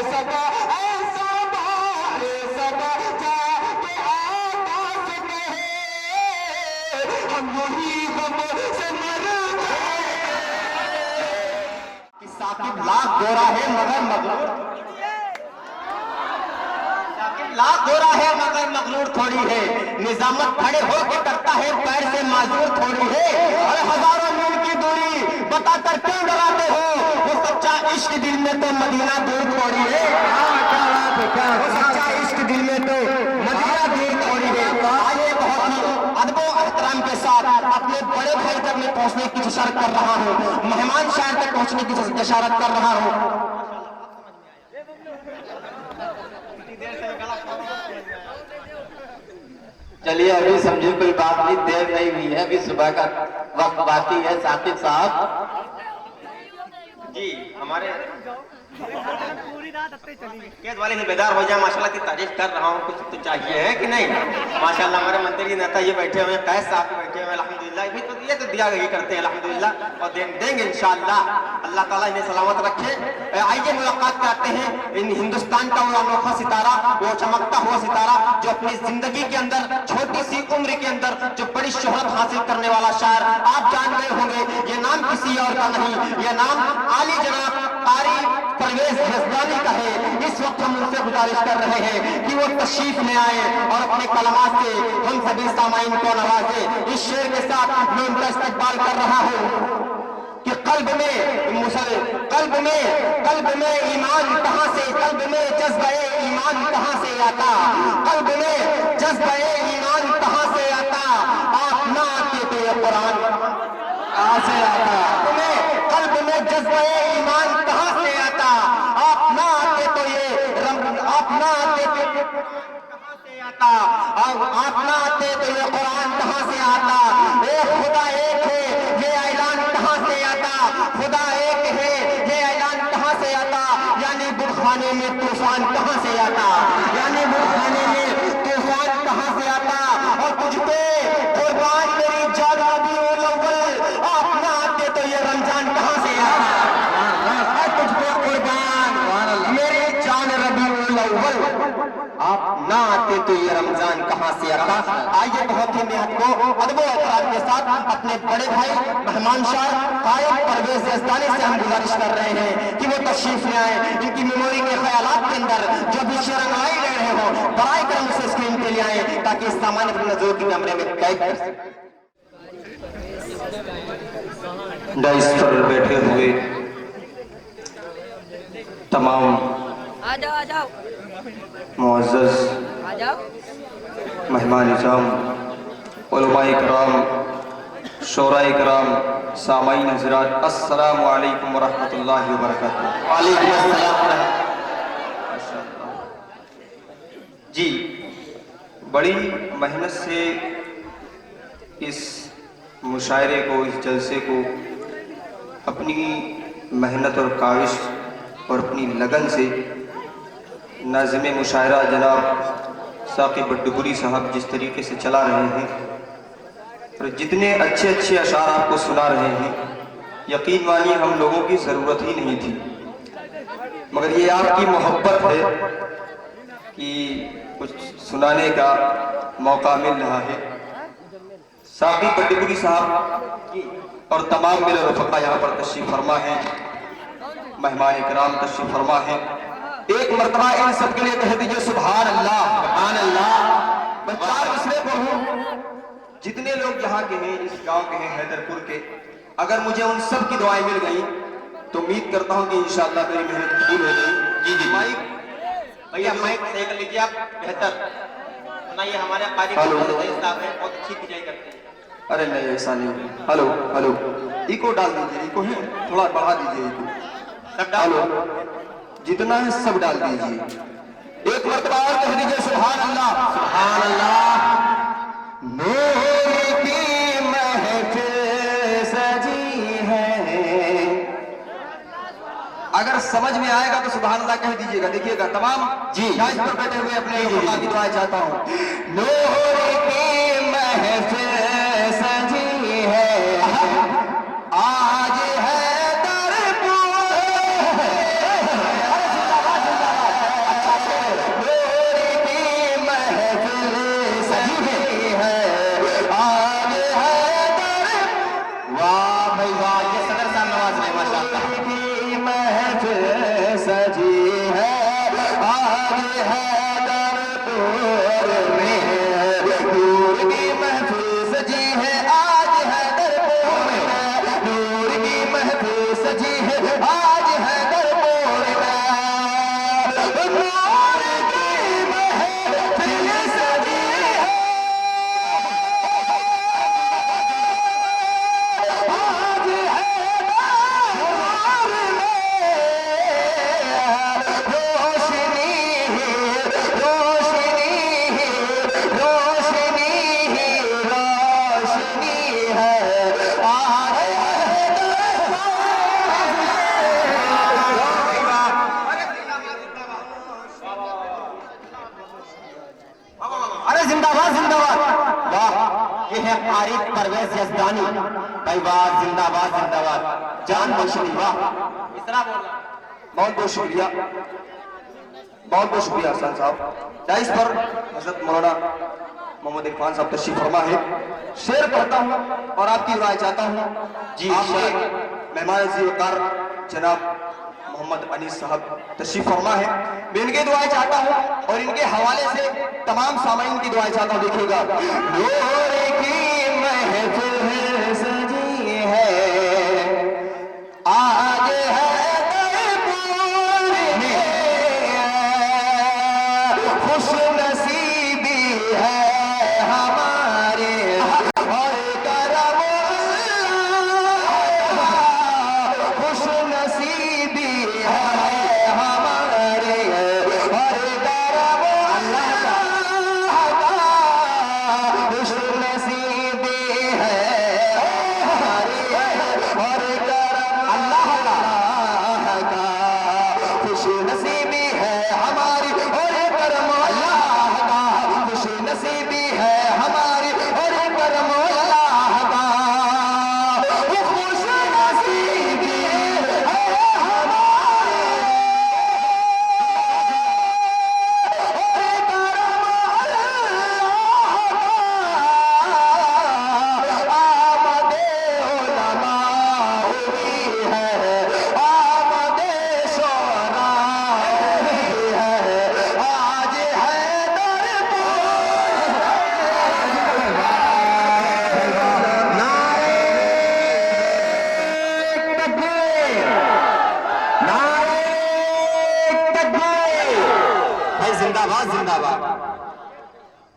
सबा ऐसा बार सबा जाके आकाश कहे हम यही गम से मर गए। कि साकिब लाख गोरा है मगर मगरूर, साकिब लाख गोरा है मगर मगरूर थोड़ी है। निजामत खड़े होके करता है पैर से माजूर थोड़ी है। और हजारों मील की दूरी बताकर क्यों डराते हो, वो सच्चा इश्क दिल में तो मदीना दूर थोड़ी है। वो सच्चा इश्क दिल में तो मदीना दूर थोड़ी है। आइए बहुत ही अदब और एहतराम के साथ अपने बड़े भाई तक मैं पहुंचने की इशारत कर रहा हूँ, मेहमान शायर तक पहुंचने की इशारत कर रहा हूँ। चलिए अभी समझिए कोई बात नहीं, देर नहीं हुई है, अभी सुबह का वक्त बाकी है। साकिब साहब जी हमारे केस वाले से बेदार हो जाए, माशाल्लाह की तारीफ कर रहा हूँ, कुछ तो चाहिए है कि नहीं। माशाल्लाह हमारे मंत्री जी नेता ये बैठे हुए हैं, कैस साहब बैठे हुए हैं, अल्हम्दुलिल्लाह भी तो ये तो दिया गई करते हैं अल्हम्दुलिल्लाह, और देंगे इंशाअल्लाह। अल्लाह ताला इन्हें सलामत रखे। आइए मुलाकात करते हैं इन हिंदुस्तान का वो अनोखा सितारा, वो चमकता हुआ सितारा जो अपनी जिंदगी के अंदर छोटी सी उम्र के अंदर जो बड़ी शोहरत हासिल करने वाला शायर आप जान गए होंगे। ये नाम किसी और का नहीं, ये नाम आली जनाब कारी परवेज यज़दानी का है। इस वक्त हम उनसे गुजारिश कर रहे हैं कि वो तशरीफ ले आए और अपने कलमात से हम सभी सामाइन को नवाजे। इस शेर के साथ मैं उनका इस्तकबाल कर रहा हूँ कि कल्ब में ईमान कहाँ से, कल्ब में जज्बे ईमान कहाँ से आता, कल्ब में जज्बे ईमान कहाँ से आता, आप ना आते तो ये कुरान कहाँ से आता। तुम्हें कल्ब में जज्बे ईमान कहाँ से आता, आप ना आते तो ये आप ना आते तो कहाँ से आता, आप ना आते तो ये कुरान कहाँ से आता। एक खुदा एक है ये ऐलान कहाँ से आता, खुदा एक है ये ऐलान कहाँ से आता। यानी बुरखाने में तूफान कहाँ से आता, यानी बुरखाने में तूफान कहाँ से आता। और तुझ पे कुर्बान तेरी जान रबीउल अव्वल, आप ना आते तो ये रमजान कहाँ से आता। तुझ पे कुर्बान मेरी जान रबीउल अव्वल, आप ना आते तो ये रमजान कहाँ से आता। आइए बहुत ही मैं आपको अदब और एहतराम के साथ अपने बड़े भाई मेहमान शायर कायद परवेज यज़दानी से हम गुजारिश कर रहे हैं कि वो तशरीफ ले आए। इनकी मेमोरी के ख्यालात के अंदर जो भी शेर रंगाई ले रहे हो बराए करम से स्क्रीन पे ले आए ताकि इस सामान्य नजर की कमरे में कैद कर सकें। डाइस पर बैठे हुए तमाम मुअज़्ज़ज़ मेहमान इज़ाम, उलमाए किराम, शोराए किराम, सामाईन हज़रात, अस्सलामु अलैकुम व रहमतुल्लाहि व बरकातुहू। वालेकुम अस्सलाम। जी बड़ी मेहनत से इस मुशायरे को, इस जलसे को अपनी मेहनत और काविश और अपनी लगन से नाज़िम मुशायरा जनाब साकिब बड्डुगुरी साहब जिस तरीके से चला रहे हैं और जितने अच्छे अच्छे अशार आपको सुना रहे हैं, यकीन मानिए हम लोगों की ज़रूरत ही नहीं थी, मगर ये आपकी मोहब्बत है कि कुछ सुनाने का मौका मिल रहा है। साकिब बड्डुगुरी साहब और तमाम मेरे रफ़क़ा यहाँ पर तशरीफ़ फरमा हैं, मेहमान इकराम तशरीफ़ फरमा हैं। एक मरतबा इन सब के लिए कह दीजिए सुभान अल्लाह, सुभान अल्लाह। मैं चार इसलिए पढ़ूं, जितने लोग यहाँ के हैं, इस गांव के हैं, हैदरपुर के, अगर मुझे उन सब की दुआएं मिल गई तो उम्मीद करता हूँ कि इंशाअल्लाह मेरी मेहनत कबूल हो गई। जी जी माइक भैया माइक सही कर लीजिए आप, बेहतर ना ये हमारे कारी साहब है, बहुत अच्छी खिंचाई करते हैं। अरे नहीं ऐसा नहीं। हेलो हेलो, इको डाल दीजिए, इको है थोड़ा बढ़ा दीजिए इको, सब डालो जितना है सब डाल दीजिए। एक मरतबा और कह दीजिए सुभान अल्लाह, सुभान अल्लाह। नूर की महफिल सजी है। अगर समझ में आएगा तो सुभान अल्लाह कह दीजिएगा। देखिएगा तमाम जी यहाँ पर बैठे हुए अपने खुदा की दुआएं चाहता हूँ। नूर की महफिल सजी है, आज है आरिफ परवेज यजदानी भाई वाह, जिंदाबाद जिंदाबाद, जान बख्शनी वाह। इतना बोलना, बहुत बहुत शुक्रिया, बहुत बहुत शुक्रिया हसन साहब। डाइस पर हजरत मौलाना मोहम्मद इरफान साहब तशरीफ फरमा है। शेर पढ़ता हूँ और आपकी राय चाहता हूँ। जी, आपके मेहमान वकार जनाब मोहम्मद अनीस साहब तशरीफ फरमा है। मैं इनके दुआएं चाहता हूँ और इनके हवाले से तमाम सामाइन की दुआएं चाहता हूँ। देखिएगा, रोरे की महफिल सजी है, आज है खुश नसीबी है हमारे और करम खुश नसीबी है हमारे और करम खुश नसीबी है हमारे और करम अल्लाह का खुश नसीबी है हमारी और करम अल्लाह का खुश नसीबी है हमारी और करम अल्लाह का खुश नसीबी है हमारी और करम अल्लाह आमदे उलमा हुई है, आमदे शोरा हुई है, आज है भाई जिंदाबाद जिंदाबाद।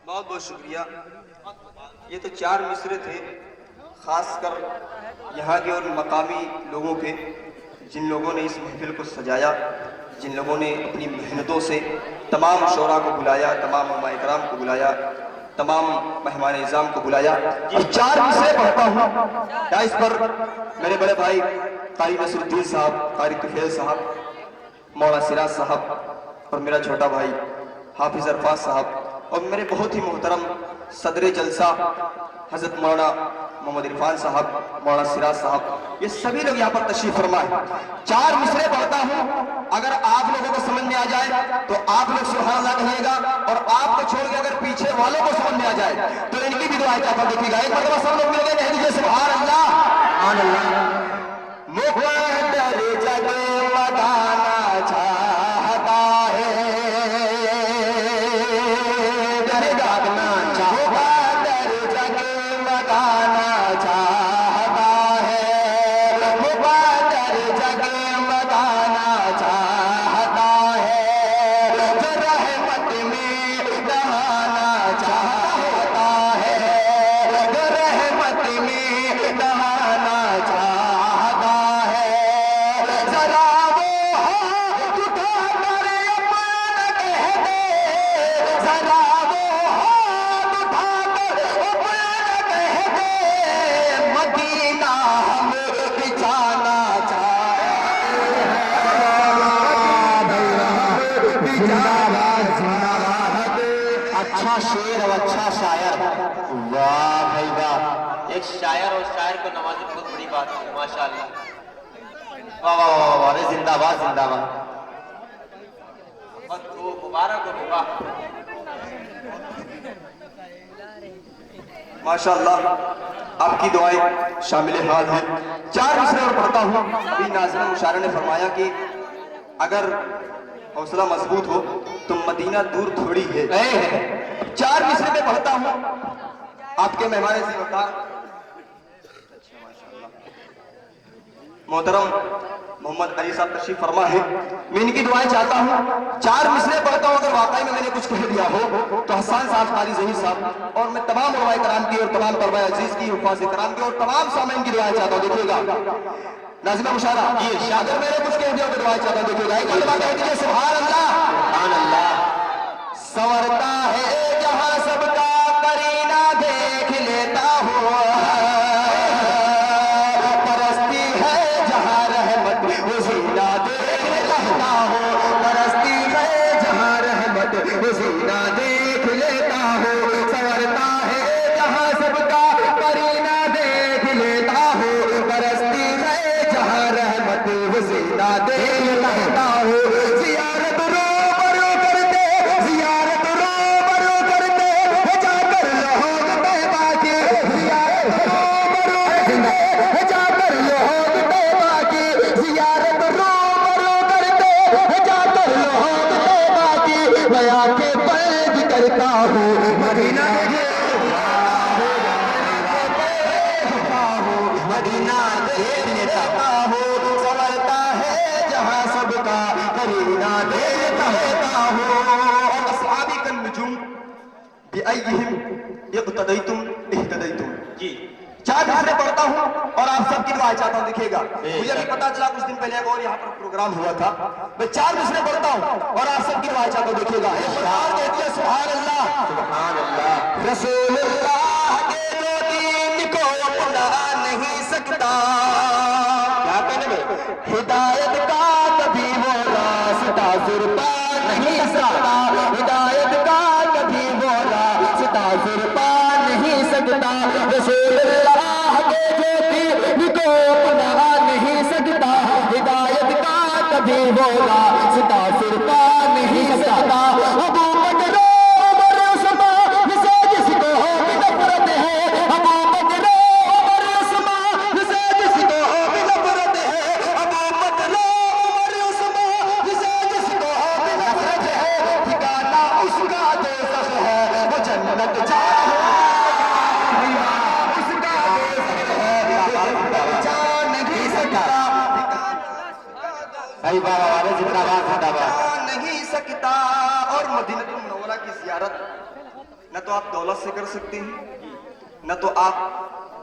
बहुत बहुत शुक्रिया। ये तो चार मिसरे थे खासकर यहाँ के और मकामी लोगों के, जिन लोगों ने इस महफिल को सजाया, जिन लोगों ने अपनी मेहनतों से तमाम शोरा को बुलाया, तमाम उलमा इकराम को बुलाया, तमाम मेहमान इज़ाम को बुलाया। ये चार मिसरे पढ़ता हूँ। डाइस पर मेरे बड़े भाई कारी नसरुद्दीन साहब, कारी तुफैल साहब, मौलाना सिराज साहब और मेरा छोटा भाई हाफिज अरफाज साहब और मेरे बहुत ही मोहतरम सदर जलसा हजरत मौलाना मोहम्मद इरफान साहब, मौलाना सिराज साहब, ये सभी लोग यहाँ पर तशरीफ फरमाए। चार मिसरे पढ़ता हूँ, अगर आप लोगों को समझ में आ जाए तो आप लोग सुभान अल्लाह कहिएगा, और आपको छोड़ के अगर पीछे वालों को समझ में आ जाए तो इनकी भी दुआएं चाहता देखिएगा। एक मरतबा सब लोग मिल गए कह दीजिए सुभान अल्लाह। मुक़द्दर जग लगाना चाहता है, जगाना मुक़द्दर जग लगाना चाहता है, मुक़द्दर जग लगाना चाहता है, जो रहमत में नहाना चाहता है, जो रहमत में नहाना चाहता है, जरा वो हाथ उठाकर अपन कह दे, जरा वो हाथ उठाकर अपन कह दे, मदीना हम बिछाना चाहते हैं। अच्छा शेर और अच्छा शायर, वाह भाई वाह। एक शायर और शायर को नवाज़ी बहुत बड़ी बात है, माशाअल्लाह। वाह वाह वाह वाह, अरे जिंदाबाद जिंदाबाद। और वो मुबारक हो, वाह। माशाअल्लाह आपकी दुआएं शामिल हाल है। चार मिसरे और पढ़ता हूँ। अभी नाज़रीन मुशायरा ने फरमाया कि अगर हौसला मजबूत हो तो मदीना दूर थोड़ी है। ए, 4 मिसरे में पढ़ता हूँ आपके मेहमान से बता। मोहतरम मोहम्मद अली साहब तशरीफ फरमा है, मैं इनकी दुआएं चाहता हूँ। 4 मिसरे पढ़ता हूँ, अगर वाकई में मैंने कुछ कह दिया हो तो हसन साहब, कारी जहीर साहब और मैं तमाम उलमाए कराम की और तमाम तलबा अजीज की, हुफ़ाज़ कराम की और तमाम सामीन की दुआएं चाहता हूँ। देखिएगा नाज़िमा मुशारा, अगर मैंने कुछ कह दिया तो दुआएं चाहता हूँ। देखिएगा एक कलमा कह दीजिए, सुभान अल्लाह। सुभान अल्लाह। संवरता है जहां सबका करीना देख लेता हूँ, परस्ती है जहां रहमत वसीना देख लेता हूँ, परस्ती है जहां रहमत वसीना देख लेता हूँ। संवरता है जहां सबका करीना देख लेता हूँ, परस्ती है जहां रहमत वसीना देख लेता हूँ। ज़ियारत रूबरू करते, ज़ियारत रूबरू करते जाकर लोग तैबा के, ज़ियारत रूबरू करते जाकर लोग तैबा के, ज़ियारत रूबरू करते जाकर लोग तैबा के, मैं आके बंद करता हूँ मदीना मदीना देख लेता हूँ। संवरता है जहां सबका करीना देता हूँ। अस्हाबी कन नुजुम बिअय्यिहिम इक़्तदैतुम इह्तदैतुम। जी 4 मिसरे पढ़ता हूँ और आप सबकी दुआ चाहता हूँ। देखिएगा मुझे भी पता चला कुछ दिन पहले और यहाँ पर प्रोग्राम हुआ था। मैं 4 मिसरे पढ़ता हूँ और आप सबकी दुआ चाहता हूँ। देखिएगा एक बार कहती है सुभान अल्लाह। सुभान अल्लाह। रसूलुल्लाह के दो दीन को अपना नहीं सकता, क्या कहने में? हिदायत का कभी वो रास्ता फिर पा नहीं सकता, हिदायत का कभी वो रास्ता फिर पा नहीं सकता। रसूलुल्लाह के जो दीन को अपना नहीं सकता, हिदायत का कभी वो रास्ता फिर पा नहीं सकता। अबू बकर उमर उस्मान से जिसको नफरत है, अबू बकर उमर उस्मान से जिसको नफरत है, अबू बकर उमर उस्मान से जिसको नफरत है, ठिकाना उसका दोज़ख है वो जन्नत जा नहीं सकता, सही बाबा वाले जिंदाबाद जिंदाबाद। नहीं सकता। और मदीनतुल मुनव्वरा की ज़ियारत न तो आप दौलत से कर सकते हैं, न तो आप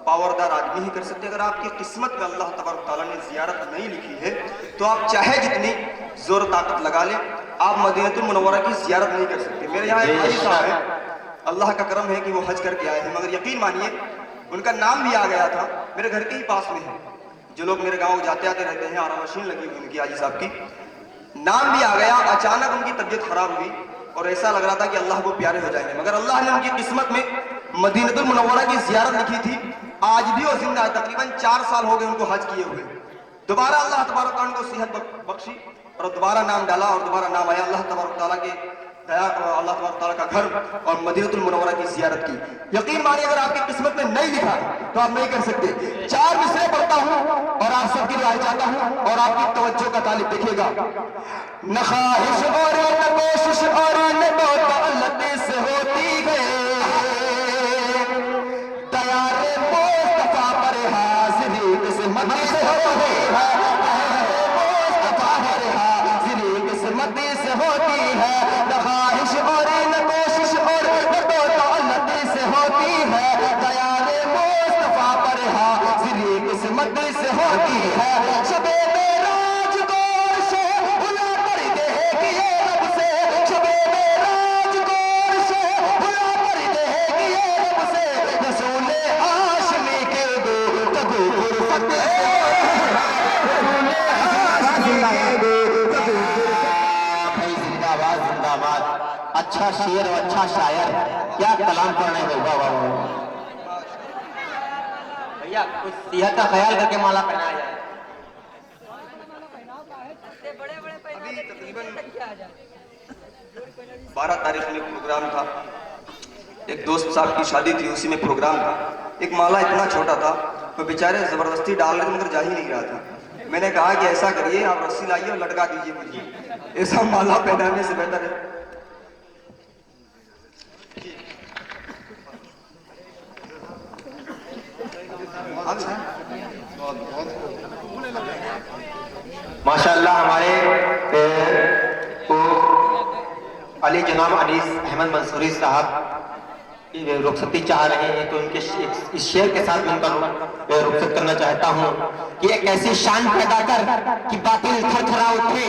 पावरदार आदमी ही कर सकते हैं। अगर आपकी किस्मत में अल्लाह तबारक तआला ने ज़ियारत नहीं लिखी है तो आप चाहे जितनी जोर ताकत लगा लें, आप मदीनतुल मुनव्वरा की ज़ियारत नहीं कर सकते। मेरे यहाँ एक भाई साहब है, अल्लाह का करम है कि वो हज करके आए हैं, मगर यकीन मानिए उनका नाम भी आ गया था, मेरे घर के ही पास में है। जो लोग मेरे गांव जाते आते रहते हैं, आरा मशीन लगी हुई उनकी हाजी साहब की, नाम भी आ गया। अचानक उनकी तबीयत खराब हुई और ऐसा लग रहा था कि अल्लाह को प्यारे हो जाएंगे, मगर अल्लाह ने उनकी किस्मत में मदीनतुल मुनव्वरा की ज़ियारत लिखी थी। आज भी वो जिंदा है, तकरीबन 4 साल हो गए उनको हज किए हुए। दोबारा अल्लाह तबारक तआला उनको सेहत बख्शी और दोबारा नाम डाला और दोबारा नाम आया। अल्लाह तबारक तआला के दया, अल्लाह तबारक तआला का घर और मदीनतुल मुनव्वरा की ज़ियारत की। यकीन मानिए अगर आपकी किस्मत में नहीं लिखा तो आप नहीं कर सकते। 4 मिसरे पढ़ता हूँ और आप सबकी दुआ चाहता हूँ और आपकी तवज्जो का तालिब। देखिएगा न ख्वाहिश और न कोशिश और न तअल्लुक़ से होती है, दयारे मुस्तफा पर हाज़िरी किस्मत से होती है, मुस्तफा पर हाज़िरी किस्मत से होती है। न ख्वाहिश और न कोशिश और न तअल्लुक़ से होती है, दयारे मुस्तफा पर हाज़िरी किस्मत से होती है। शबे मेराज को से भुला कर देखिए रब से, शबे मेराज को से भुला कर देखिए रब से, रसूले हाशमी के दो कदू फुर्सत है, रसूले हाशमी के दो कदू भाई जिंदाबाद जिंदाबाद। अच्छा शेर और अच्छा शायर, क्या कलाम पढ़ने को। वाह वाह वाह। भैया कुछ सेहत का ख्याल करके माला पहनाया जाए। अभी तकरीबन 12 तारीख में प्रोग्राम था, एक दोस्त साहब की शादी थी, उसी में प्रोग्राम था। एक माला इतना छोटा था, वो बेचारे जबरदस्ती डाल रहे थे मगर जा ही नहीं रहा था। मैंने कहा कि ऐसा करिए, आप रस्सी लाइए और लटका दीजिए मुझे, ऐसा माला पहनाने से बेहतर है। माशाअल्लाह हमारे वो अली जनाब अनीस अहमद मंसूरी साहब रुखसती चाह रहे हैं, तो उनके इस शेर के साथ मैं उनका रुखसत करना चाहता हूँ कि एक ऐसी शान पैदा कर कि बातिल थरथरा उठे,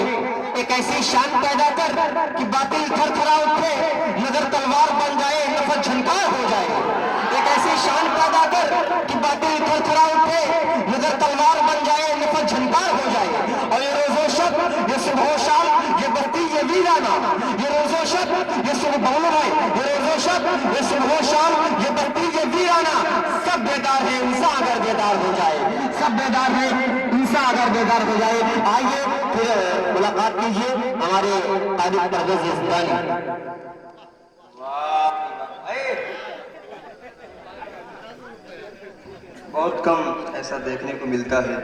एक ऐसी शान पैदा कर कि बातिल थरथरा उठे, नजर तलवार बन जाए, नफर झंकार हो जाए। एक ऐसी शान पैदा कर कि बातिल थरथरा उठे, नजर तलवार बन जाए, नफर झंकार हो जाए। और ये रोजो शब, ये सुबह शाम, ये बत्ती, ये वीराना, ये रोजो शब, ये सुबह भाई, ये रोजो शब, ये सुबह शाम, ये बत्ती, ये वीराना, सब बेदार है इंसान अगर बेदार हो जाए, सब बेदार है इंसान अगर बेदार हो जाए। आइए फिर मुलाकात कीजिए हमारे तारीफ परवेज इस्लामी। बहुत कम ऐसा देखने को मिलता है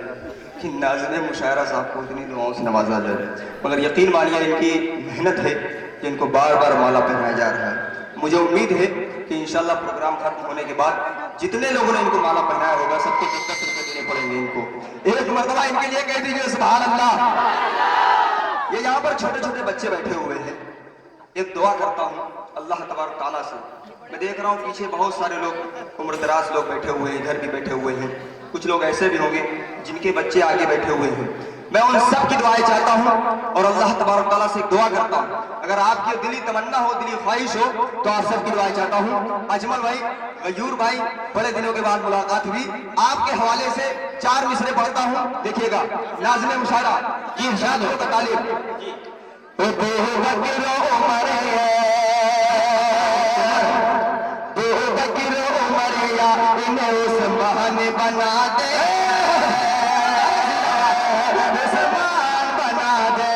कि नाज़िम मुशायरा साहब को इतनी दुआओं से नवाजा जाए, मगर यकीन मानिए इनकी मेहनत है कि इनको बार बार माला पहनाया जा रहा है। मुझे उम्मीद है कि इंशाल्लाह प्रोग्राम खत्म होने के बाद जितने लोगों ने इनको माला पहनाया होगा सबको 10 रुपये देने पड़ेंगे इनको। एक मरतबा इनके लिए कह दीजिए सुभान अल्लाह। ये यहाँ पर छोटे छोटे बच्चे बैठे हुए हैं, एक दुआ करता हूँ अल्लाह तबारक तआला से। मैं देख रहा हूँ पीछे बहुत सारे लोग उम्रदराज लोग बैठे हुए हैं, इधर भी बैठे हुए हैं, कुछ लोग ऐसे भी होंगे जिनके बच्चे आगे बैठे हुए हैं। मैं उन सब की दुआएं चाहता हूँ और अल्लाह तबारक तआला से दुआ करता हूँ, अगर आपकी दिली तमन्ना हो, दिली ख्वाहिश हो, तो आप सब की दुआएं चाहता हूँ। अजमल भाई, गयूर भाई, बड़े दिनों के बाद मुलाकात हुई, आपके हवाले से 4 मिसरे पढ़ता हूँ, देखिएगा। नाज़िम मुशायरा की इरशाद हो तालीम। बना दे, बना दे,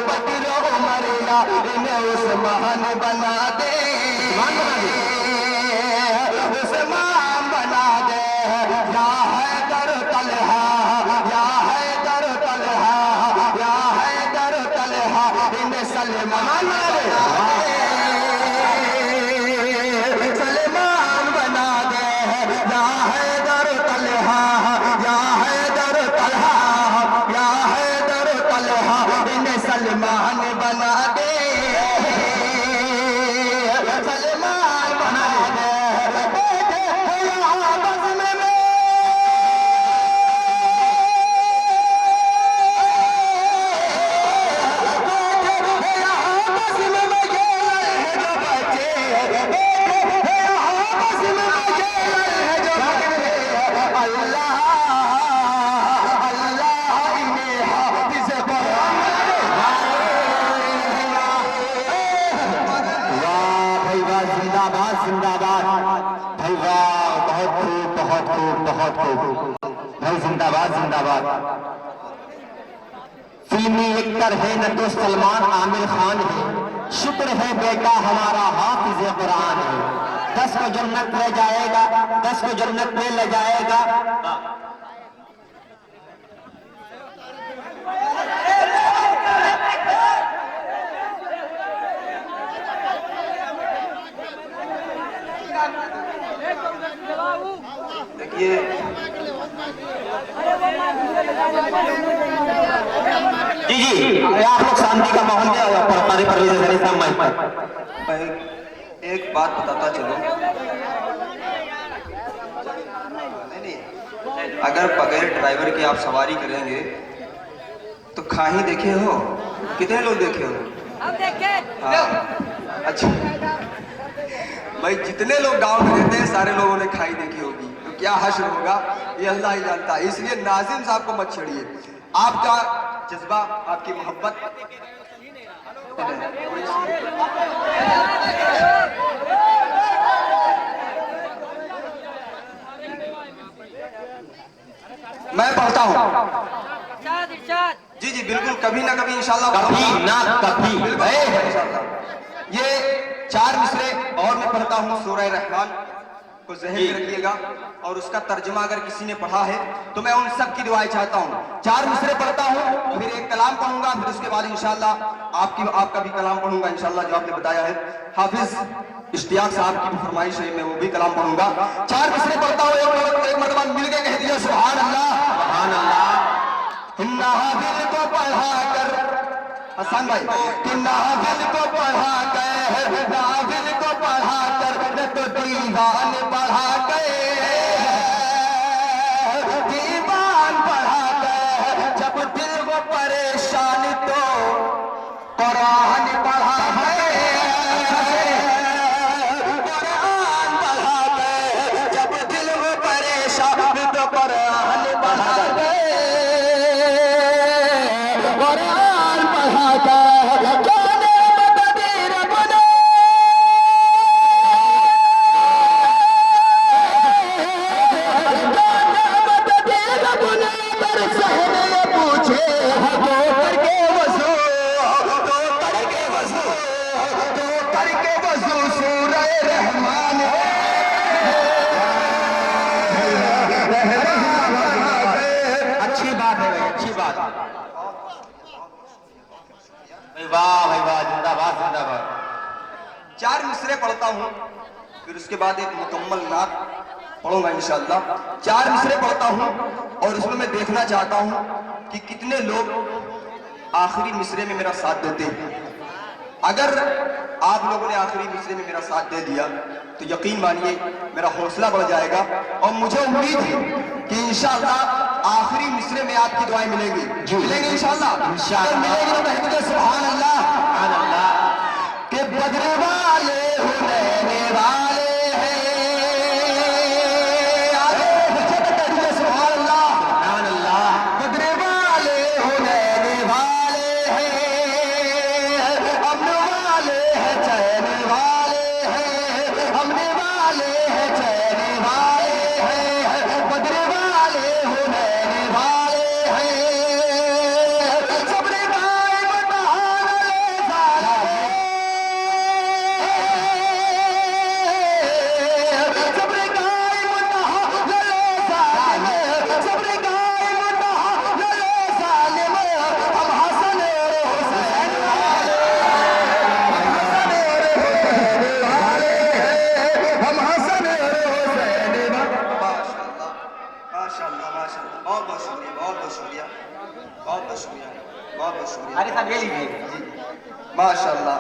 बकरो उमरिया इन्हें उस्मान बना दे, उस्मान बना दे। या हैदर तलहा, या हैदर तलहा, या हैदर तलहा इन्हें सलमान जिंदाबाद जिंदाबाद। फिल्मी एक्टर है न तो सलमान आमिर खान है, शुक्र है बेटा हमारा हाफिज कुरान है। 10 को जन्नत ले जाएगा, 10 को जन्नत में ले जाएगा। देखिए जी जी, आप लोग शांति का माहौल मैं एक बात बताता चलो, नहीं, अगर बगैर ड्राइवर की आप सवारी करेंगे तो खाही देखे हो? कितने लोग देखे हो? हम देखे। हाँ, अच्छा भाई, जितने लोग गांव में रहते हैं सारे लोगों ने खाई देखी होगी, तो क्या हश्र होगा ये अल्लाह ही जानता है। इसलिए नाज़िम साहब को मत छेड़िए, आपका जज्बा, आपकी मोहब्बत मैं पढ़ता हूँ। इरशाद इरशाद। जी जी बिल्कुल, कभी ना कभी इंशाल्लाह, कभी ना कभी इंशाल्लाह। ये 4 मिसरे और मैं पढ़ता हूँ सूरह रहमान। को जहन में रखिएगा और उसका तर्जुमा अगर किसी ने पढ़ा है तो मैं उन सब की दुआएं चाहता हूँ। 4 मिसरे पढ़ता हूँ, फिर एक कलाम पढ़ूंगा, फिर उसके बाद इंशाल्लाह आपका भी कलाम पढ़ूंगा इंशाल्लाह, जो आपने बताया है। हाफिज इश्तियाक साहब की भी फरमाइश है, मैं वो भी कलाम पढ़ूंगा। 4 मिसरे पढ़ता हूँ, एक मरतबा मिल के कह दिया सुभान अल्लाह। सुभान अल्लाह। नादिल को पढ़ा कर हसन भाई, कि नादिल को पढ़ा कर, नादिल को पढ़ा कर तो दीवान पढ़ा कर, दीवान पढ़ा कर, जब दिल वो परेशान तो कुरान पढ़ा कर, कुरान पढ़ा कर, जब दिल वो परेशान तो कुरान पढ़ा कर, कुरान पढ़ा कर, जाने मदद रब्बना, जाने मदद रब्बना, पर सहने पूछे तो करके वज़ू, तो करके वज़ू, तो करके वज़ू सूरह रहमान, अच्छी बात है भाई, अच्छी बात। भाई वाह भाई वाह, जिंदाबाद जिंदाबाद। 4 मिसरे पढ़ता हूँ, फिर उसके बाद एक मुकम्मल नात पढ़ूंगा इंशाअल्लाह। 4 मिसरे पढ़ता हूँ और उसमें मैं देखना चाहता हूँ कि कितने लोग आखिरी मिसरे में मेरा साथ देते हैं। अगर आप लोगों ने आखिरी मिसरे में मेरा साथ दे दिया तो यकीन मानिए मेरा हौसला बढ़ जाएगा और मुझे उम्मीद है कि इंशाअल्लाह आखिरी मिसरे में आपकी दुआएं मिलेंगी। मिलेंगे इंशाअल्लाह। अगर मिलेगी तो कह दीजिए सुभान अल्लाह। सुभान अल्लाह। के बदरे वाले हुनैने वाले हैं, आगे पीछे तक कह दीजिए सुभान अल्लाह। सुभान अल्लाह। बदरे वाले हुनैने वाले हैं, अमन वाले हैं, चैन वाले हैं, अमन वाले हैं, चैन वाले हैं, बदरे वाले हुनैने वाले हैं, सब्र कायम बहाना ले सारा सब्र कायम बहाना ले सालिम, सब्र कायम बहाना ले सालिम, हम हसन और हुसैन वाले, हम हसन और हुसैन माशाअल्लाह माशाअल्लाह माशाअल्लाह। बहुत बहुत शुक्रिया, बहुत बहुत शुक्रिया, बहुत बहुत शुक्रिया, बहुत बहुत शुक्रिया। अरे साहब ये लीजिए। माशाअल्लाह।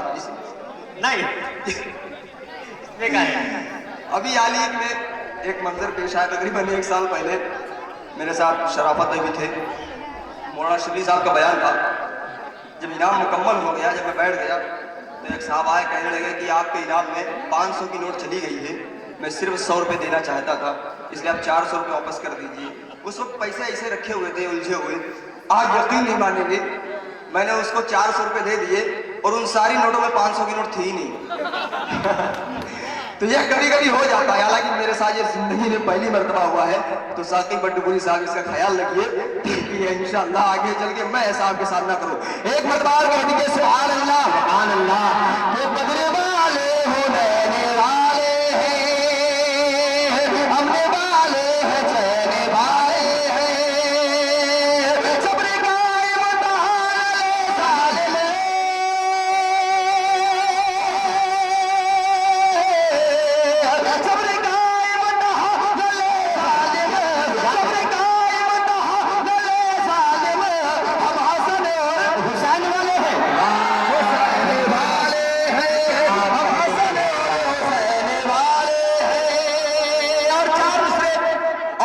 नहीं इसमें क्या है? अभी हाल ही में एक मंजर पेश आया, तकरीबन 1 साल पहले मेरे साथ शराफत भी थे, मौलाना शबीर साहब का बयान था। जब इनाम मुकम्मल हो गया, जब मैं बैठ गया तो एक साहब आए, कहने लगे कि आपके इनाम में 500 की नोट चली गई है, मैं सिर्फ 100 रुपये देना चाहता था, इसलिए आप 400 रुपये वापस कर दीजिए। उस वक्त पैसे ऐसे रखे हुए थे, उलझे हुए, आप यकीन नहीं मानेंगे, मैंने उसको 400 रुपये दे दिए और उन सारी नोटों में 500 की नोट थी ही नहीं। तो यह कभी कभी हो जाता है, हालांकि मेरे साथ ये जिंदगी में पहली मर्तबा हुआ है, तो साकी बड्डुपुरी साहब इसका ख्याल रखिए कि इंशाअल्लाह आगे चल के मैं ऐसा आपके साथ ना करूं। एक मरतबा और कह दीजिए सुभान अल्लाह। सुभान अल्लाह। के बदरे वाले हुनैने वाले हैं, अमने वाले हैं, चैने वाले हैं, सब्र कायम बहाना ले सालिम, सब्र कायम बहाना ले सालिम, सब्र कायम बहाना ले सालिम, हम हसन और हुसैन वाले हैं, हुसैन वाले हैं, हम हसन और हुसैन वाले हैं। और 4 मिसरे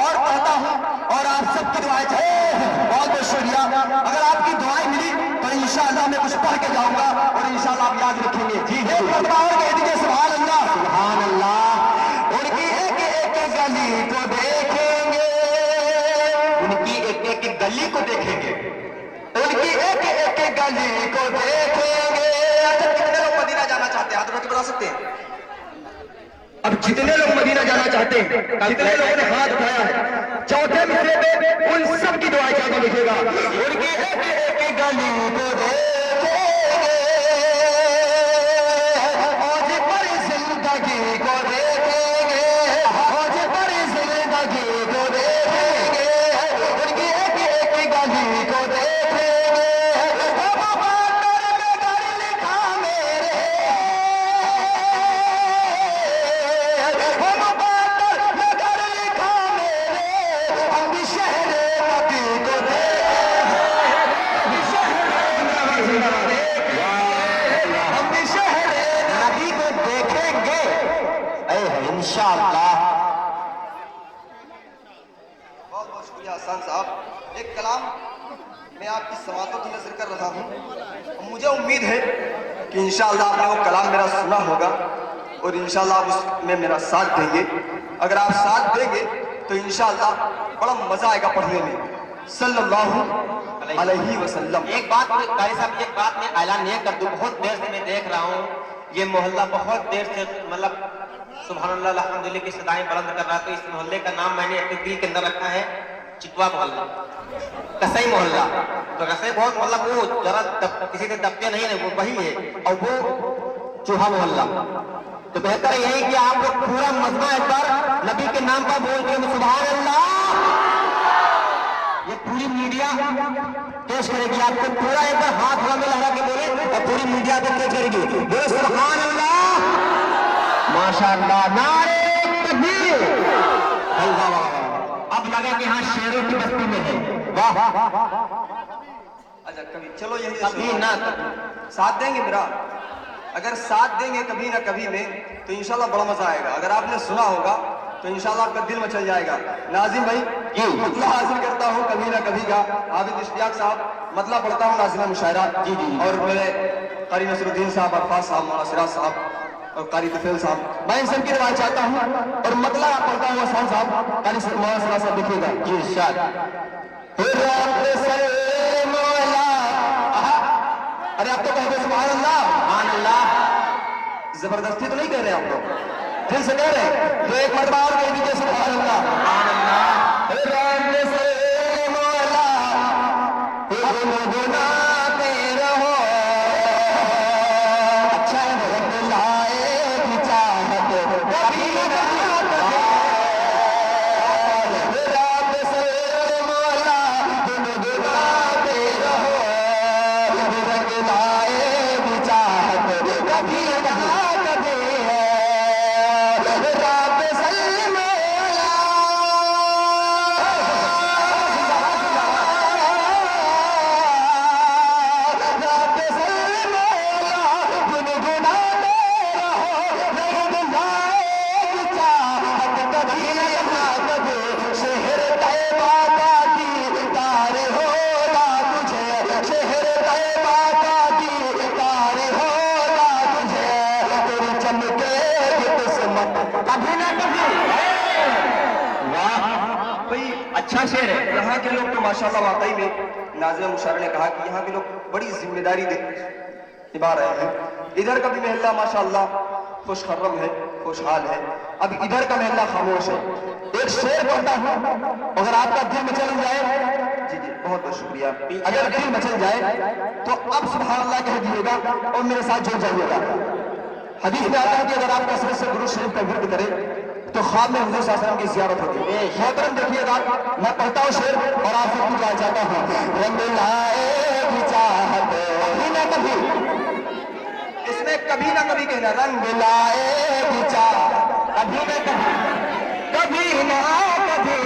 और पढ़ता हूँ और आप सबकी दुआएं चाहिए। बहुत बहुत शुक्रिया। अगर आपकी दुआएं मिली तो इंशाअल्लाह मैं कुछ पढ़ के जाऊंगा और इंशाअल्लाह आप याद रखेंगे। जी है, एक मरतबा और कह दीजिए सुभान अल्लाह। सुभान अल्लाह। उनकी एक एक गली को देखेंगे, उनकी एक एक गली को देखेंगे। उनकी एक एक गली को देखेंगे। अच्छा, कितने लोग मदीना जाना चाहते हैं? हाथ उठा के बता सकते हैं? अब जितने लोग मदीना जाना चाहते हैं, जितने लोगों ने हाथ उठाया है, चौथे मिसरे पे उन सब की दुआएं ज्यादा लिखेगा। उनकी एक एक गली को देखेंगे, औज पर जिंदगी को देखेंगे, इंशाअल्लाह। बहुत बहुत शुक्रिया हसन साहब। एक कलाम मैं आपकी समातों की नजर कर रहा हूँ और मुझे उम्मीद है कि इंशाअल्लाह आपने वो कलाम मेरा सुना होगा और इंशाअल्लाह आप उसमें मेरा साथ देंगे। अगर आप साथ देंगे तो इंशाअल्लाह बड़ा मजा आएगा पढ़ने में। सल्लल्लाहु अलैहि वसल्लम। एक बात कारी साहब, एक बात मैं ऐलान नहीं कर दूं, बहुत देर से मैं देख रहा हूँ ये मोहल्ला बहुत देर से मतलब सुभान अल्लाह अल्हम्दुलिल्लाह की सदाएं बुलंद कर रहा है। तो इस मोहल्ले का नाम मैंने अपने दिल के अंदर रखा है चितवा मोहल्ला, कसई मोहल्ला। तो कसई बहुत मतलब वो जरा किसी से दबते नहीं है, वो वही है, और वो चूहा मोहल्ला। तो बेहतर यही कि आप लोग पूरा मजमा एक बार नबी के नाम पर बोल के सुभान अल्लाह। ये पूरी मीडिया पेश करेगी आपको, पूरा एक बार हाथ हवा में लहरा के बोले और पूरी मीडिया को पेश करेगी, बोले सुभान अल्लाह, माशाअल्लाह, नारे तकबीर। अल्लाह वाह। अब लगा कि हाँ शेरों की बस्ती में है। वाह अच्छा कभी चलो यही कभी ना साथ देंगे मेरा। अगर साथ देंगे कभी ना कभी में तो इंशाल्लाह बड़ा मजा आएगा। अगर आपने सुना होगा तो इंशाल्लाह आपका दिल मचल जाएगा। नाजिम भाई मतलब हाजिर करता हूँ कभी ना कभी का आबिद इश्तियाक साहब, मतलब पढ़ता हूँ नाजिमा मुशायरा। जी जी। और मेरे कारी नसरुद्दीन साहब, अरफाज साहब, मौलाना सिराज साहब और कारी तुफैल साहब, मैं इन सबकी रिवायत चाहता हूँ और मतलब आप पढ़ता हूँ आसान साहब, कारी मौलाना सिराज साहब देखिएगा जी इरशाद। अरे आप तो कहते सुभान अल्लाह। सुभान अल्लाह। जबरदस्ती तो नहीं कह रहे आप लोग, फिर से कह रहे हैं तो एक मरतबा और कह दीजिए सुभान अल्लाह। सुभान अल्लाह। अच्छा शेर है। यहाँ के लोग तो माशाल्लाह वाकई में नाज़िम मुशायरा ने कहा कि यहाँ के लोग बड़ी जिम्मेदारी निभा रहे हैं। इधर का भी महल्ला माशाल्लाह खुशखर्रम है, खुशहाल है। अब इधर का महल्ला खामोश है। एक शेर पढ़ता हूँ, अगर आपका दिल मचल जाए, जी जी बहुत बहुत शुक्रिया, अगर दिल मचल जाए तो अब सुभान अल्लाह कह दिएगा और मेरे साथ जुड़ जाइएगा। हदीस में आता है कि अगर आप कसरत से दुरूद शरीफ का विर्द करें तो ख्वाब में हुजूर सल्लल्लाहु अलैहि वसल्लम की ज़ियारत होगी। मोहतरम देखिएगा, मैं पढ़ता हूँ शेर और आप सबकी दुआ चाहता हूँ। रंग लाए चाहत कभी ना कभी, इसमें कभी ना कभी कहना, रंग लाए चाहत कभी ना कभी, कभी ना कभी,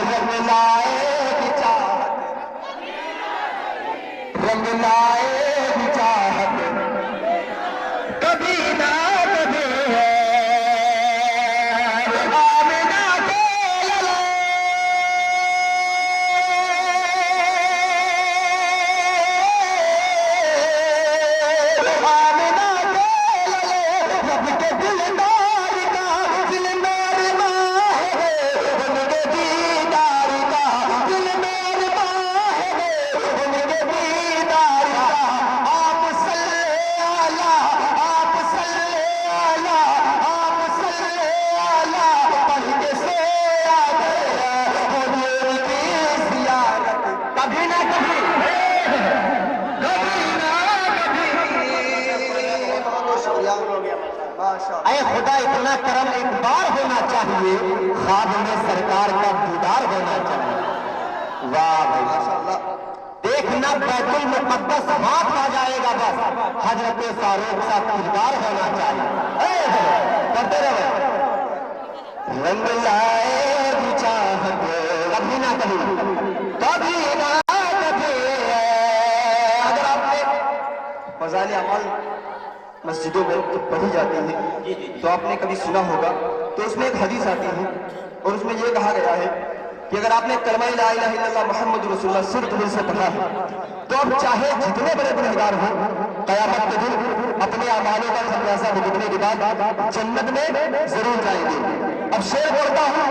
रंग लाए चाहत, रंग लाए चाहत कभी ना कभी है। अरे खुदा इतना करम एक बार होना चाहिए, ख्वाब में सरकार का दीदार होना चाहिए। वाह भाई माशाअल्लाह। देखना बैतुल मुक़द्दस हाथ आ जाएगा, बस हजरत फारूक सा किरदार होना चाहिए। करते रहे, रंग लाए चाहत कभी ना कभी, कभी ना कभी। अगर आपने फज़ाइल अमल मस्जिदों में जब पढ़ी जाती है तो आपने कभी सुना होगा, तो उसमें एक हदीस आती है और उसमें यह कहा गया है कि अगर आपने कलमा ला इलाहा इल्लल्लाह मुहम्मद रसूलुल्लाह सिर दिल से पढ़ा है तो अब चाहे जितने बड़े गुनहगार हो, क़यामत के दिन अपने अमालों का खमियाजा भुगतने के बाद जन्नत में जरूर जाएंगे। अब शेर बोलता हूं,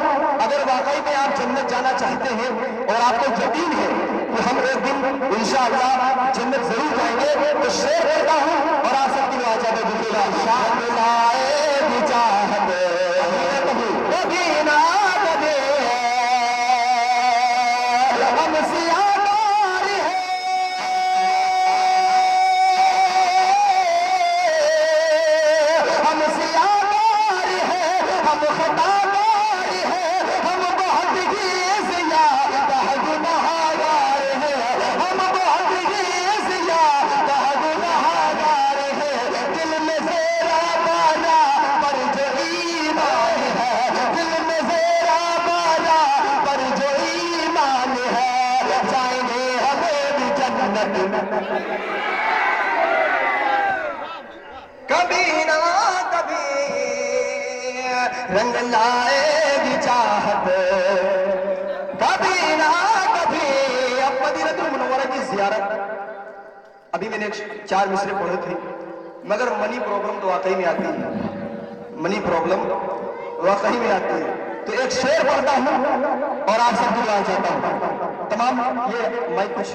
अगर वाकई में आप जन्नत जाना चाहते हैं और आपको यकीन है कि हम एक दिन इंशाअल्लाह जन्नत जरूर जाएंगे, तो शेर बोलता हूं और आप सबकी आजाद बोलेगा, शाम लाए भी चाहत कभी ना कभी हम सियादार है, हम सियादार है, हम खतादार है, हम बहुत ही ज़ियादा गुनहगार है, हम बहुत ही ज़ियादा गुनहगार है। दिल में ज़रा बारा पर जो ईमान है, दिल में ज़रा बारा पर जो ईमान है, जाएंगे हमें भी जन्नत कभी ना कभी, रंग लाएगी चाहत कभी ना कभी। अब मदीनतुल मुनव्वरा की ज़ियारत, अभी मैंने 4 मिसरे पढ़े थे, मगर मनी प्रॉब्लम तो वाकई में आती है, मनी प्रॉब्लम वाकई में आती है। तो एक शेर पढ़ता हूं और आप सबको दुआ चाहता हूं। तमाम ये माइक कुछ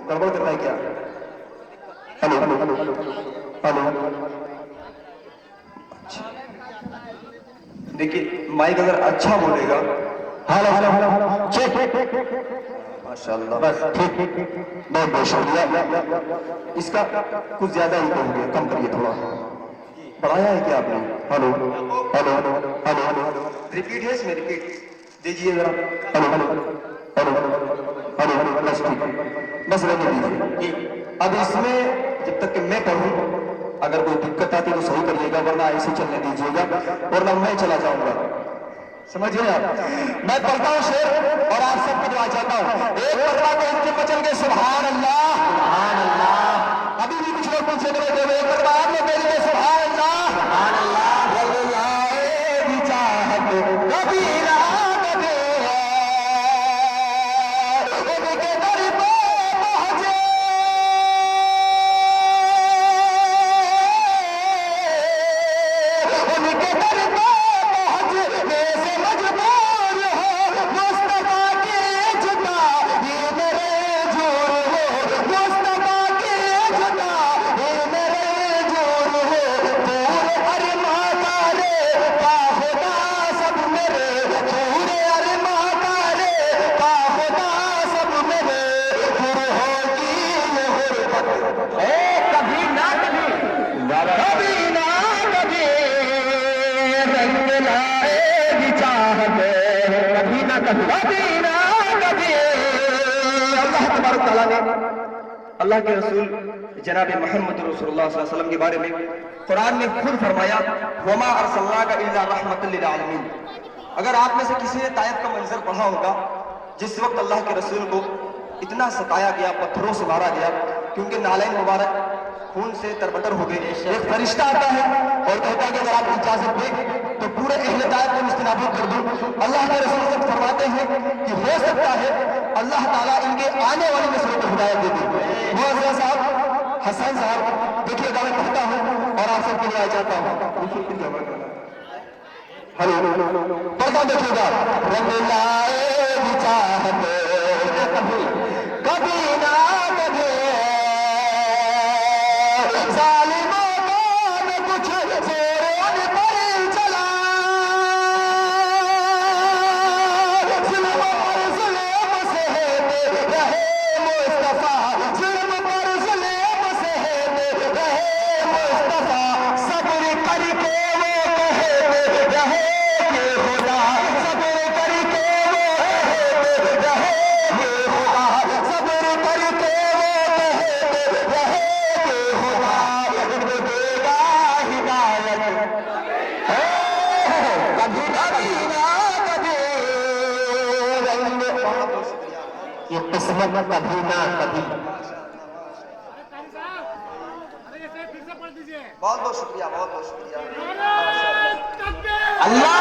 गड़बड़ कर रहा है क्या? Hello hello hello hello. देखिए माइक अगर अच्छा बोलेगा, hello hello hello hello, check, माशाल्लाह, बस ठीक, बहुत बहुत शुक्रिया। इसका कुछ ज्यादा ही हो गया, कम करिए थोड़ा। बढ़ाया है क्या आपने? Hello hello hello hello hello, repeat है इसमें, रिपीट दीजिए जरा। Hello hello hello hello hello, बस ठीक, बस रहने दीजिए। अब इसमें जब तक कि मैं पढ़ूं, अगर कोई दिक्कत आती है तो सही करिएगा, वरना ऐसे चलने दीजिएगा, वरना मैं चला जाऊंगा। समझिए आप, मैं पढ़ता हूँ शेर और आप सबको दुआ चाहता हूँ। एक मरतबा को उनके मचल के सुभान अल्लाह, सुभान अल्लाह। अभी भी कुछ लोग पीछे खड़े हुए, एक मरतबा आप लोग कहेंगे सुभान अल्लाह, सुभान अल्लाह। अल्लाह की चाहत कभी ना कभी उनके दर पे पहुंचे, उनके दर पे पहुंचने से मजबूर हो, मुस्तफा के जुदा ये मेरे जोर हो, मुस्तफा के जुदा ये मेरे जोर हो। पूरे अरमा कारे का खुदा सब मेरे, पूरे अरमा कारे का खुदा सब मेरे, हुर होगी ये हुर्बत ए कभी ना कभी, कभी ना कभी रंग लाएगी चाहत कभी ना कभी, कभी ना कभी। अल्लाह तबारक तआला ने अल्लाह के रसूल जनाब मोहम्मद रसूलुल्लाह सल्लल्लाहु अलैहि वसल्लम के बारे में कुरान में खुद फरमाया, वमा अरसलनाका इल्ला रहमतल लिल आलमीन। अगर आप में से किसी ने तायफ का मंजर पढ़ा होगा, जिस वक्त अल्लाह के रसूल को इतना सताया गया, पत्थरों से मारा गया कि उनके नालैन मुबारक खून से तरबतर हो गए, एक फरिश्ता आता है और कहता है कि अगर आप इजाजत दें तो पूरे अहले तायफ को मुस्तनाबूद कर दूं। अल्लाह के रसूल सब फरमाते हैं कि हो सकता है अल्लाह ताला इनके आने वाली नस्लों को हिदायत दे दे। मुअज़्ज़ज़ साहब, हसन साहब, देखिएगा मैं पढ़ता हूँ और आप सबके लिए चाहता हूँ। हेलो पढ़ता देखिएगा, रंग लाएगी चाहत कभी, कभी ना कभी, ज़ालिमों को न कुछ ज़ोर पर चला, ज़ुल्म पर ज़ुल्म सहते रहे मुस्तफा, ज़ुल्म पर ज़ुल्म सहते रहे मुस्तफा, सब्र करके वो कहते रहे कि खुदा, सब्र करके वो कहते रहे कि खुदा, सब्र करके वो कहते रहे कि खुदा इनको देगा हिदायत कभी कभी ना कभी, रंग ये किस्मत कभी ना कभी। बहुत बहुत शुक्रिया, बहुत बहुत शुक्रिया। अल्लाह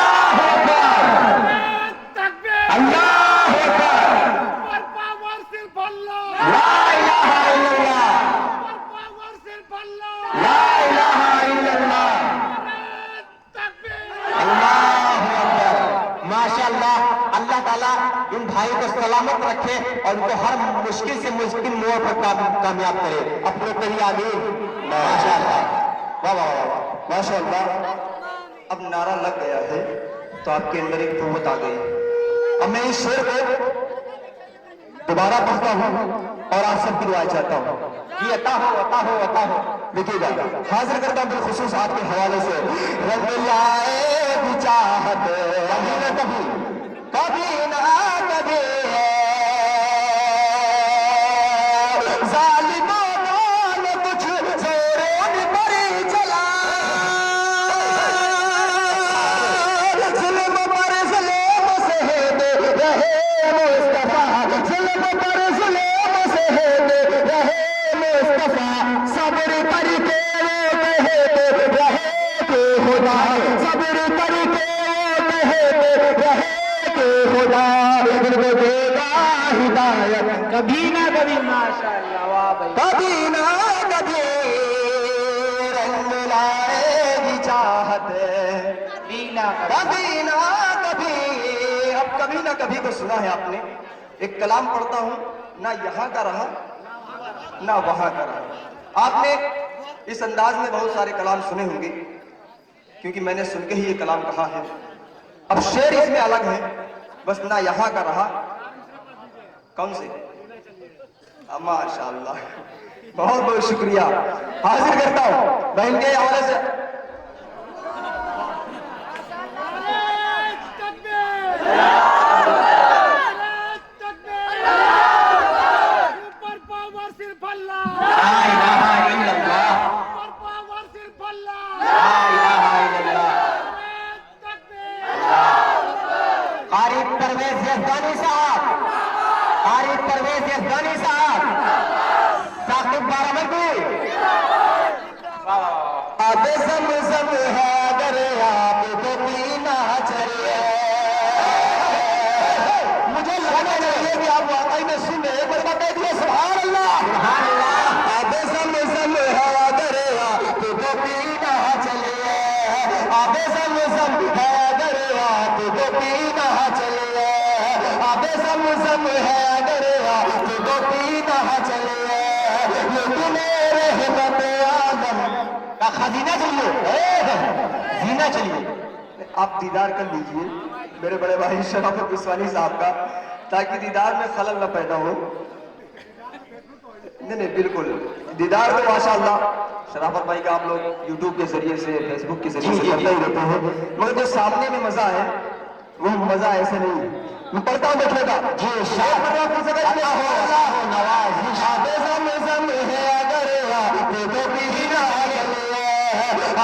माशाअल्लाह। अल्लाह ताला इन भाई को सलामत रखे और उनको हर मुश्किल से मुश्किल मोड़ पर कामयाब करे। अपने कहीं आमीन। माशाअल्लाह, वाह वाह वाह, माशाअल्लाह। अब नारा लग गया है तो आपके अंदर एक कुव्वत आ गई। अब मैं इस शेर को दोबारा पढ़ता हूँ और आप सबकी दुआ चाहता हूँ। जी अता हो, अता हो, अता हो। देखिएगा, हाजिर करता हूँ बिलखुसूस आपके हवाले से। रब लाए भी चाहत कभी न कभी, कभी ना कभी जालिमों ने कुछ जोरों पर चला, जुल्म पर जुल्म सहद रहे मुस्तफा, जुल्म पर जुल्म सहद रहे मुस्तफा, सब्र करके वो कहते रहे कि खुदा, सब्र करके वो कहते रहे कि खुदा इनको देगा हिदायत कभी ना कभी। माशाअल्लाह, वाह भाई, कभी ना कभी रंग लाएगी चाहत, कभी ना कभी। अब कभी ना कभी को सुना है आपने। एक कलाम पढ़ता हूं, ना यहाँ का रहा ना वहां का रहा। आपने इस अंदाज में बहुत सारे कलाम सुने होंगे, क्योंकि मैंने सुन के ही ये कलाम कहा है। अब शेर इसमें अलग है, बस ना यहाँ का रहा। कौन से? माशाअल्लाह, बहुत बहुत शुक्रिया। हाजिर करता हूं बहन के हवाले से। आरिफ परवेज अफगानी साहब, आरिफ परवेज अफगानी साहब, साकिब बारामती। आबे ज़म-ज़म है अगर आपको पीना चाहिए। मुझे लगना चाहिए कि आप वाकई में सुने, बस बता दिए सुभान अल्लाह, सुभान अल्लाह। आबे ज़म-ज़म है अगर आपको पीना चाहिए, आबे ज़म-ज़म है अगर आपको पीना चाहिए, आबे ज़म-ज़म है अगर आपको पीना चाहिए, लेकिन रहमत आलम का खजीना चाहिए, जीना चाहिए। आप दीदार कर लीजिए मेरे बड़े भाई शराफत बिस्वानी साहब का, ताकि दीदार में खलल न पैदा हो। नहीं नहीं, बिल्कुल दीदार तो माशाअल्लाह शराफत भाई का आप लोग यूट्यूब के जरिए से, फेसबुक के जरिए से करते ही रहते हैं, मगर जो सामने में मजा है वो मजा ऐसे नहीं। मैं पढ़ता हूँ, देखिएगा जी। शाह नवाज आबे ज़म-ज़म है अगर आपको पीना चाहिए,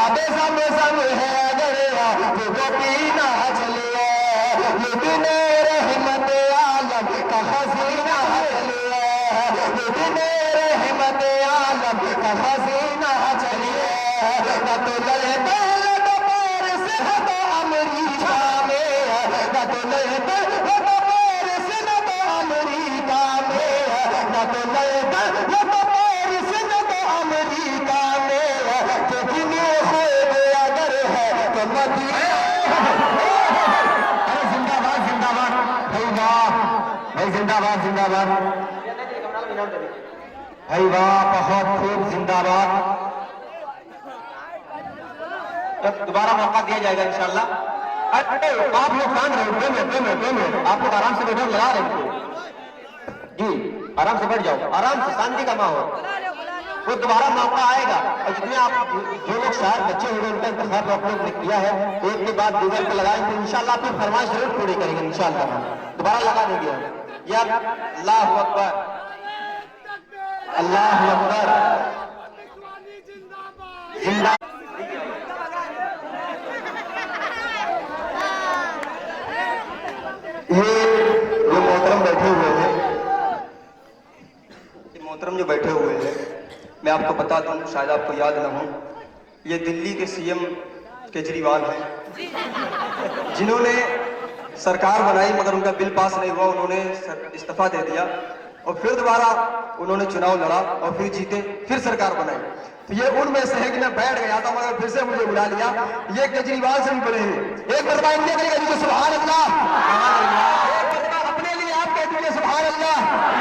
आबे ज़म-ज़म है अगर आपको पीना चाहिए, लेकिन रहमत आलम का खजीना चाहिए, लेकिन रहमत आलम का खजीना चाहिए। न तो लहते लटपार से है तो अमरीका में, न तो लहते लटपार से न तो अमरीका में, न तो लहते लटपार से न तो अमरीका में, क्योंकि ये ख्वाब अगर है तो मदीना। अरे जिंदाबाद जिंदाबाद भाई, वाह भाई, जिंदाबाद जिंदाबाद भाई, वाह बहुत खूब, जिंदाबाद। जब दोबारा मौका दिया जाएगा इंशाल्लाह। अरे आप लोग कान रहे, 2 मिनट आप लोग आराम से बैठो, लगा रहे हो जी, आराम से बैठ जाओ, आराम से, शांति का माहौल। वो दोबारा मौका आएगा और जितने आप जो लोग शायद बच्चे होंगे उनका इंतखाब आप लोग ने किया है, एक के बाद दूसरे पे लगाएंगे इंशाल्लाह, आपकी फरमाइश जरूर पूरी करेंगे इंशाल्लाह, दोबारा लगा देंगे। या अल्लाह अकबर, अल्लाह अकबर, जिंदा। ये जो मोहतरम बैठे हुए हैं, ये मोहतरम जो बैठे हुए हैं, मैं मैं आपको बता दूं, शायद आपको याद ना हो, ये दिल्ली के सीएम केजरीवाल हैं, जिन्होंने सरकार बनाई मगर उनका बिल पास नहीं हुआ, उन्होंने इस्तीफा दे दिया और फिर दोबारा उन्होंने चुनाव लड़ा और फिर जीते, फिर सरकार बनाई। तो ये उनमें से है कि मैं बैठ गया था मगर फिर से मुझे बुला लिया। ये केजरीवाल से भी बड़े हैं। एक मरतबा इनके लिए कह दीजिए सुभान अल्लाह, एक मरतबा अपने लिए आप कह दीजिए सुभान अल्लाह।